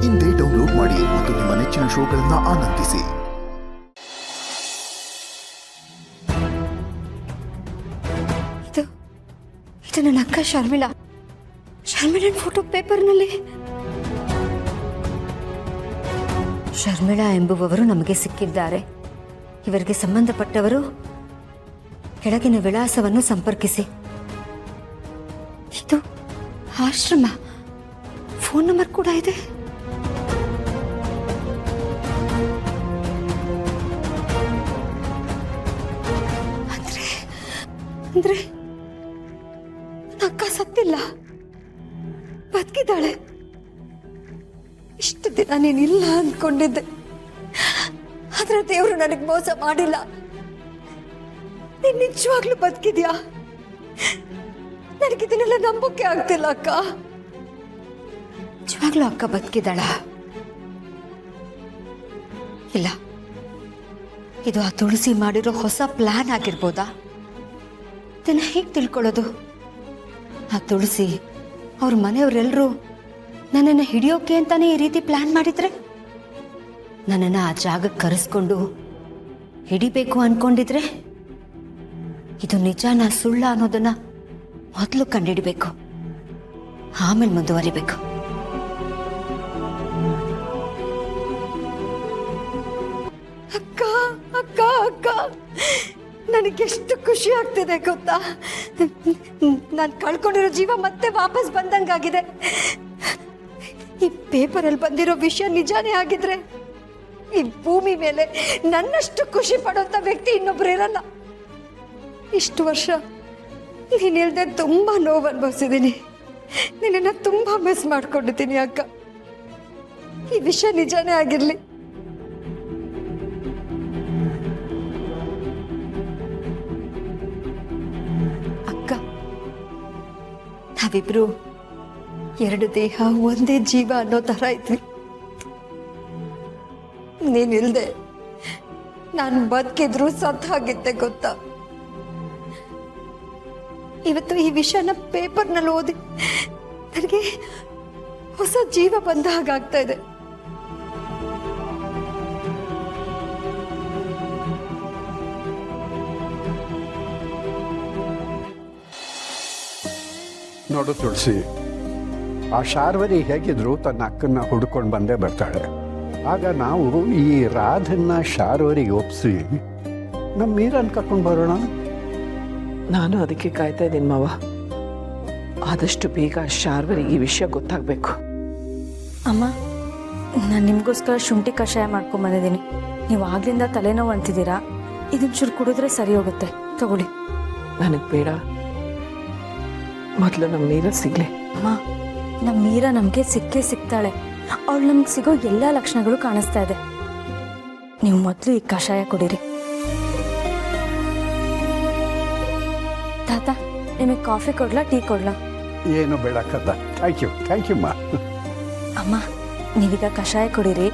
ಇಂದೇ ಡೌನ್ಲೋಡ್ ಮಾಡಿ ಮತ್ತು ನಿಮ್ಮ ನೆಚ್ಚಿನ ಶೋಗಳನ್ನು ಆನಂದಿಸಿ. ಇದು ನನ್ನ ಅಕ್ಕ ಶರ್ಮಿಳಾ. ಶರ್ಮಿಳನ್ ಫೋಟೋ ಪೇಪರ್ನಲ್ಲಿ. ಶರ್ಮಿಳಾ ಎಂಬುವವರು ನಮಗೆ ಸಿಕ್ಕಿದ್ದಾರೆ. ಇವರಿಗೆ ಸಂಬಂಧಪಟ್ಟವರು ಕೆಳಗಿನ ವಿಳಾಸವನ್ನು ಸಂಪರ್ಕಿಸಿ. ಇದು ಆಶ್ರಮ. ಫೋನ್ ನಂಬರ್ ಕೂಡ ಇದೆ. ಅಂದ್ರೆ ಅಕ್ಕ ಸತ್ತಿಲ್ಲ, ಬದುಕಿದ್ದಾಳೆ. ಇಷ್ಟು ದಿನ ನೀನಿಲ್ಲ ಅಂದ್ಕೊಂಡಿದ್ದೆ, ಆದ್ರೆ ದೇವರು ನನಗೆ ಮೋಸ ಮಾಡಿಲ್ಲ. ನೀನ್ ನಿಜವಾಗ್ಲೂ ಬದುಕಿದ್ಯಾ? ನನಗಿದನ್ನೆಲ್ಲ ನಂಬೋಕೆ ಆಗ್ತಿಲ್ಲ ಅಕ್ಕ. ನಿಜವಾಗ್ಲೂ ಅಕ್ಕ ಬದುಕಿದ್ದಾಳ? ಇಲ್ಲ, ಇದು ಆ ತುಳಸಿ ಮಾಡಿರೋ ಹೊಸ ಪ್ಲಾನ್ ಆಗಿರ್ಬೋದಾ? ಇದನ್ನ ಹೇಗೆ ತಿಳ್ಕೊಳ್ಳೋದು? ಆ ತುಳಸಿ ಅವ್ರ ಮನೆಯವರೆಲ್ಲರೂ ನನ್ನನ್ನು ಹಿಡಿಯೋಕೆ ಅಂತಾನೆ ಈ ರೀತಿ ಪ್ಲಾನ್ ಮಾಡಿದ್ರೆ, ನನ್ನನ್ನು ಆ ಜಾಗಕ್ಕೆ ಕರೆಸ್ಕೊಂಡು ಹಿಡಿಬೇಕು ಅನ್ಕೊಂಡಿದ್ರೆ, ಇದು ನಿಜಾನ ಸುಳ್ಳ ಅನ್ನೋದನ್ನ ಮೊದಲು ಕಂಡುಹಿಡಬೇಕು, ಆಮೇಲೆ ಮುಂದುವರಿಬೇಕು. ಅಕ್ಕ ಅಕ್ಕ ಅಕ್ಕ, ನನಗೆಷ್ಟು ಖುಷಿ ಆಗ್ತಿದೆ ಗೊತ್ತಾ? ನಾನು ಕಳ್ಕೊಂಡಿರೋ ಜೀವ ಮತ್ತೆ ವಾಪಸ್ ಬಂದಂಗಾಗಿದೆ. ಈ ಪೇಪರಲ್ಲಿ ಬಂದಿರೋ ವಿಷಯ ನಿಜಾನೇ ಆಗಿದ್ರೆ, ಈ ಭೂಮಿ ಮೇಲೆ ನನ್ನಷ್ಟು ಖುಷಿ ಪಡುವಂತ ವ್ಯಕ್ತಿ ಇನ್ನೊಬ್ರು ಇರಲ್ಲ. ಇಷ್ಟು ವರ್ಷ ನೀನಿಲ್ದೆ ತುಂಬಾ ನೋವು ಅನುಭವಿಸಿದ್ದೀನಿ. ನಿನ್ನನ್ನು ತುಂಬಾ ಮಿಸ್ ಮಾಡ್ಕೊಂಡಿದ್ದೀನಿ ಅಕ್ಕ. ಈ ವಿಷಯ ನಿಜಾನೇ ಆಗಿರ್ಲಿ. ನಾವಿಬ್ರು ಎರಡು ದೇಹ ಒಂದೇ ಜೀವ ಅನ್ನೋ ತರ ಇದ್ವಿ. ನೀನಿಲ್ದೆ ನಾನು ಬದುಕಿದ್ರು ಸತ್ ಹಾಗಿದ್ದೆ ಗೊತ್ತಾ? ಇವತ್ತು ಈ ವಿಷಯನ ಪೇಪರ್ನಲ್ಲಿ ಓದಿ ನನಗೆ ಹೊಸ ಜೀವ ಬಂದ ಹಾಗಾಗ್ತಾ ಇದೆ. ನೋಡು ತುಳಸಿ, ಆ ಶಾರ್ವರಿ ಹೇಗಿದ್ರು ತನ್ನ ಅಕ್ಕನ್ನ ಹುಡ್ಕೊಂಡು ಬಂದೇ ಬರ್ತಾಳೆ. ಆಗ ನಾವು ಈ ರಾಧನ್ನ ಶಾರ್ವರಿಗೆ ಒಪ್ಪಿಸಿ ನಮ್ಮ ಮೀರನ್ನು ಕರ್ಕೊಂಡು ಬರೋಣ. ನಾನು ಅದಕ್ಕೆ ಕಾಯ್ತಾ ಇದ್ದೀನಿ ಮಾವ. ಆದಷ್ಟು ಬೇಗ ಶಾರ್ವರಿಗೆ ಈ ವಿಷಯ ಗೊತ್ತಾಗಬೇಕು. ಅಮ್ಮ, ನಾನು ನಿಮಗೋಸ್ಕರ ಶುಂಠಿ ಕಷಾಯ ಮಾಡ್ಕೊಂಬಂದಿದ್ದೀನಿ. ನೀವು ಆಗ್ಲಿಂದ ತಲೆನೋವು ಅಂತಿದ್ದೀರಾ. ಇದನ್ನ ಚೂರು ಕುಡಿದ್ರೆ ಸರಿ ಹೋಗುತ್ತೆ, ತಗೊಳ್ಳಿ. ನನಗೆ ಬೇಡ, ಮೊದಲು ನಮ್ಮ ಮೀರ ಸಿಗ್ಲಿ. ಅಮ್ಮ, ನಮ್ಮ ಮೀರ ನಮಗೆ ಸಿಕ್ಕೇ ಸಿಗ್ತಾಳೆ. ಅವಳು ನಮ್ಗೆ ಸಿಗೋ ಎಲ್ಲ ಲಕ್ಷಣಗಳು ಕಾಣಿಸ್ತಾ ಇದೆ. ನೀವು ಮೊದಲು ಈ ಕಷಾಯ ಕುಡೀರಿ. ತಾತ, ನಿಮಗೆ ಕಾಫಿ ಕೊಡ್ಲಾ, ಟೀ ಕೊಡ್ಲಾ? ಏನು ಬೇಡ ಕದ್ದ. ಥ್ಯಾಂಕ್ ಯು ಮಾ. ಅಮ್ಮ, ನೀವೀಗ ಕಷಾಯ ಕುಡೀರಿ.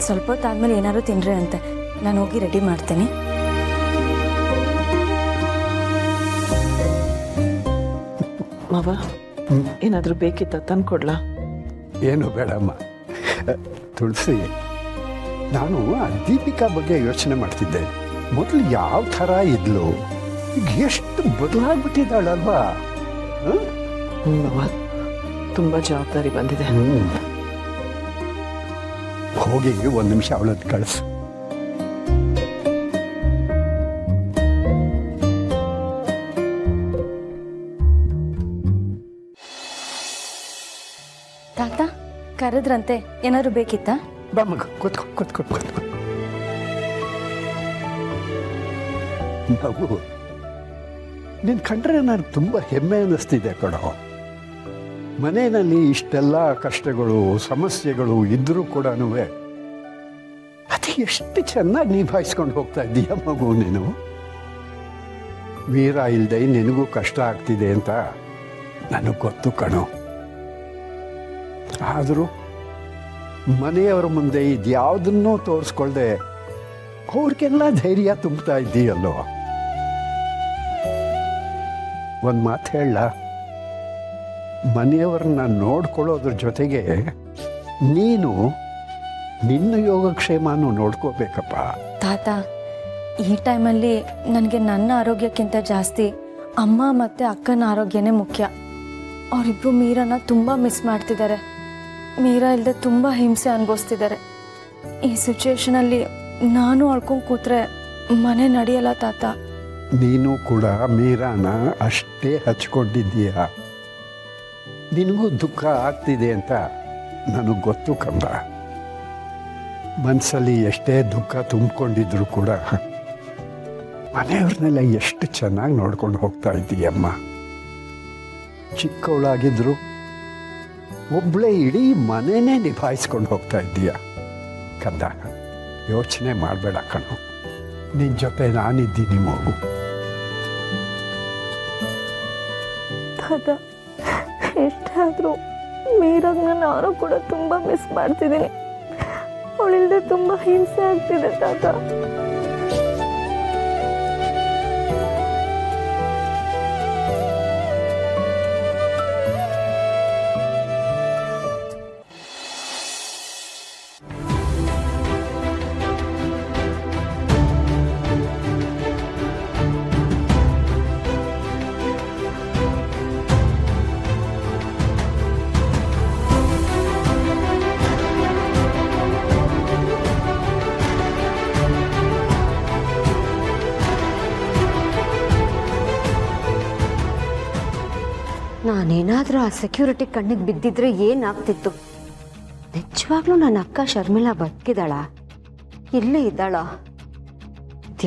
ಸ್ವಲ್ಪ ಹೊತ್ತಾದ್ಮೇಲೆ ಏನಾದ್ರು ತಿನ್ರಿ ಅಂತೆ. ನಾನು ಹೋಗಿ ರೆಡಿ ಮಾಡ್ತೇನೆ. ಮಾವ, ಏನಾದರೂ ಬೇಕಿತ್ತ ತಂದ್ಕೊಡ್ಲಾ? ಏನು ಬೇಡಮ್ಮ. ತುಳಸಿ, ನಾನು ಆ ದೀಪಿಕಾ ಬಗ್ಗೆ ಯೋಚನೆ ಮಾಡ್ತಿದ್ದೆ. ಮೊದಲು ಯಾವ ಥರ ಇದ್ಲು, ಈಗ ಎಷ್ಟು ಬದಲಾಗ್ಬಿಟ್ಟಿದ್ದಾಳಲ್ವಾ? ಮಾವ, ತುಂಬ ಜವಾಬ್ದಾರಿ ಬಂದಿದೆ. ಹೋಗಿ ಒಂದು ನಿಮಿಷ ಅವಳನ್ನು ಕಳಿಸು. ತಾತ ಕರೆದ್ರಂತೆ, ಏನಾದ್ರು ಬೇಕಿತ್ತಾ? ಬಾ ಮಗ, ಕೂತ್ಕೊ. ಮಗು, ನೀನು ಕಂಡ್ರೆ ನನಗೆ ತುಂಬ ಹೆಮ್ಮೆ ಅನ್ನಿಸ್ತಿದೆ ಕಣೋ. ಮನೆಯಲ್ಲಿ ಇಷ್ಟೆಲ್ಲ ಕಷ್ಟಗಳು ಸಮಸ್ಯೆಗಳು ಇದ್ದರೂ ಕೂಡ ಅದು ಎಷ್ಟು ಚೆನ್ನಾಗಿ ನಿಭಾಯಿಸ್ಕೊಂಡು ಹೋಗ್ತಾ ಇದ್ದೀಯ ಮಗು ನೀನು. ವೀರ ಇಲ್ಲದೆ ನಿನಗೂ ಕಷ್ಟ ಆಗ್ತಿದೆ ಅಂತ ನನಗೆ ಗೊತ್ತು ಕಣೋ. ಆದರೂ ಮನೆಯವರ ಮುಂದೆ ಇದ್ಯಾವುದನ್ನೂ ತೋರಿಸ್ಕೊಳ್ದೆ ಅವ್ರಿಗೆಲ್ಲ ಧೈರ್ಯ ತುಂಬ್ತಾ ಇದ್ದೀಯಲ್ಲೋ. ಒಂದು ಮಾತು ಹೇಳ, ಮನೆಯವ್ರನ್ನ ನೋಡ್ಕೊಳ್ಳೋದ್ರ ಜೊತೆಗೆ ನೀನು ನಿನ್ನ ಯೋಗಕ್ಷೇಮನೂ ನೋಡ್ಕೋಬೇಕಪ್ಪ. ತಾತ, ಈ ಟೈಮಲ್ಲಿ ನನಗೆ ನನ್ನ ಆರೋಗ್ಯಕ್ಕಿಂತ ಜಾಸ್ತಿ ಅಮ್ಮ ಮತ್ತು ಅಕ್ಕನ ಆರೋಗ್ಯನೇ ಮುಖ್ಯ. ಅವರಿಬ್ಬರು ಮೀರಾನ ತುಂಬ ಮಿಸ್ ಮಾಡ್ತಿದ್ದಾರೆ. ಮೀರಾ ಇಲ್ಲದೆ ತುಂಬ ಹಿಂಸೆ ಅನುಭವಿಸ್ತಿದ್ದಾರೆ. ಈ ಸಿಚುವೇಶನಲ್ಲಿ ನಾನು ಅಳ್ಕೊಂಡು ಕೂತ್ರೆ ಮನೆ ನಡೆಯಲ್ಲ ತಾತ. ನೀನು ಕೂಡ ಮೀರಾನ ಅಷ್ಟೇ ಹಚ್ಕೊಂಡಿದ್ದೀಯ. ನಿನಗೂ ದುಃಖ ಆಗ್ತಿದೆ ಅಂತ ನನಗೆ ಗೊತ್ತು ಕಂದ. ಮನಸ್ಸಲ್ಲಿ ಎಷ್ಟೇ ದುಃಖ ತುಂಬಿಕೊಂಡಿದ್ರು ಕೂಡ ಮನೆಯವ್ರನ್ನೆಲ್ಲ ಎಷ್ಟು ಚೆನ್ನಾಗಿ ನೋಡ್ಕೊಂಡು ಹೋಗ್ತಾ ಇದ್ದೀಯಮ್ಮ. ಚಿಕ್ಕವಳಾಗಿದ್ರು ಒಬ್ಬಳೇ ಇಡೀ ಮನೆಯೇ ನಿಭಾಯಿಸ್ಕೊಂಡು ಹೋಗ್ತಾ ಇದ್ದೀಯ ಕಂದ. ಯೋಚನೆ ಮಾಡಬೇಡ ಕಣು, ನಿನ್ನ ಜೊತೆ ನಾನಿದ್ದೀನಿ ಮಗು. ತಾತ, ಎಷ್ಟಾದರೂ ಮೀರಾಗ ನಾನು ಕೂಡ ತುಂಬ ಮಿಸ್ ಮಾಡ್ತಿದ್ದೀನಿ. ಅವಳಿಲ್ಲದೆ ತುಂಬ ಹಿಂಸೆ ಆಗ್ತಿದೆ ತಾತ. ನಾನೇನಾದರೂ ಆ ಸೆಕ್ಯೂರಿಟಿ ಕಣ್ಣಿಗೆ ಬಿದ್ದಿದ್ರೆ ಏನಾಗ್ತಿತ್ತು? ನಿಜವಾಗ್ಲೂ ನನ್ನ ಅಕ್ಕ ಶರ್ಮಿಳಾ ಬದುಕಿದಾಳ, ಇಲ್ಲೇ ಇದ್ದಾಳ?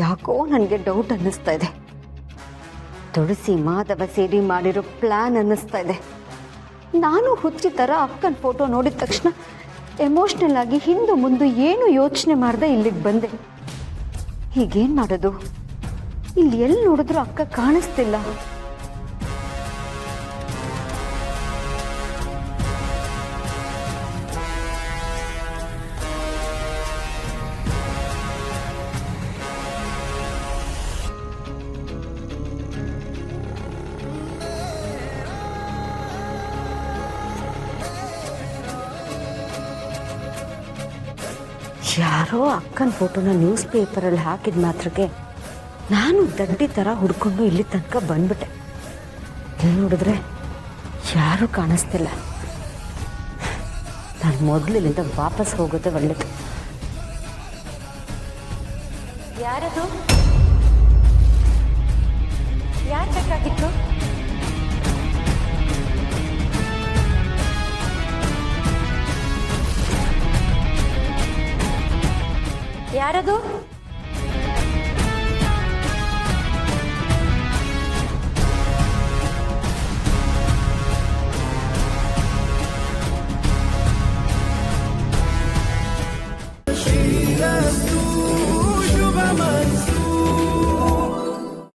ಯಾಕೋ ನನಗೆ ಡೌಟ್ ಅನ್ನಿಸ್ತಾ ಇದೆ. ತುಳಸಿ ಮಾಧವ ಸೇರಿ ಮಾಡಿರೋ ಪ್ಲ್ಯಾನ್ ಅನ್ನಿಸ್ತಾ ಇದೆ. ನಾನು ಹುಚ್ಚಿ ಥರ ಅಕ್ಕನ ಫೋಟೋ ನೋಡಿದ ತಕ್ಷಣ ಎಮೋಷ್ನಲ್ ಆಗಿ ಹಿಂದು ಮುಂದೆ ಏನು ಯೋಚನೆ ಮಾಡದೆ ಇಲ್ಲಿಗೆ ಬಂದೆ. ಹೀಗೇನು ಮಾಡೋದು? ಇಲ್ಲಿ ಎಲ್ಲಿ ನೋಡಿದ್ರು ಅಕ್ಕ ಕಾಣಿಸ್ತಿಲ್ಲ. ಯಾರೋ ಅಕ್ಕನ ಫೋಟೋನ ನ್ಯೂಸ್ ಪೇಪರಲ್ಲಿ ಹಾಕಿದ ಮಾತ್ರಕ್ಕೆ ನಾನು ದಡ್ಡಿ ಥರ ಹುಡ್ಕೊಂಡು ಇಲ್ಲಿ ತನಕ ಬಂದ್ಬಿಟ್ಟೆ. ಇಲ್ಲಿ ನೋಡಿದ್ರೆ ಯಾರೂ ಕಾಣಿಸ್ತಿಲ್ಲ. ನಾನು ಮೊದಲಿನಿಂದ ವಾಪಸ್ ಹೋಗೋದೇ ಒಳ್ಳೇದು. ಯಾರದು? ಯಾರು ಬೇಕಾಗಿತ್ತು? ಯಾರದು?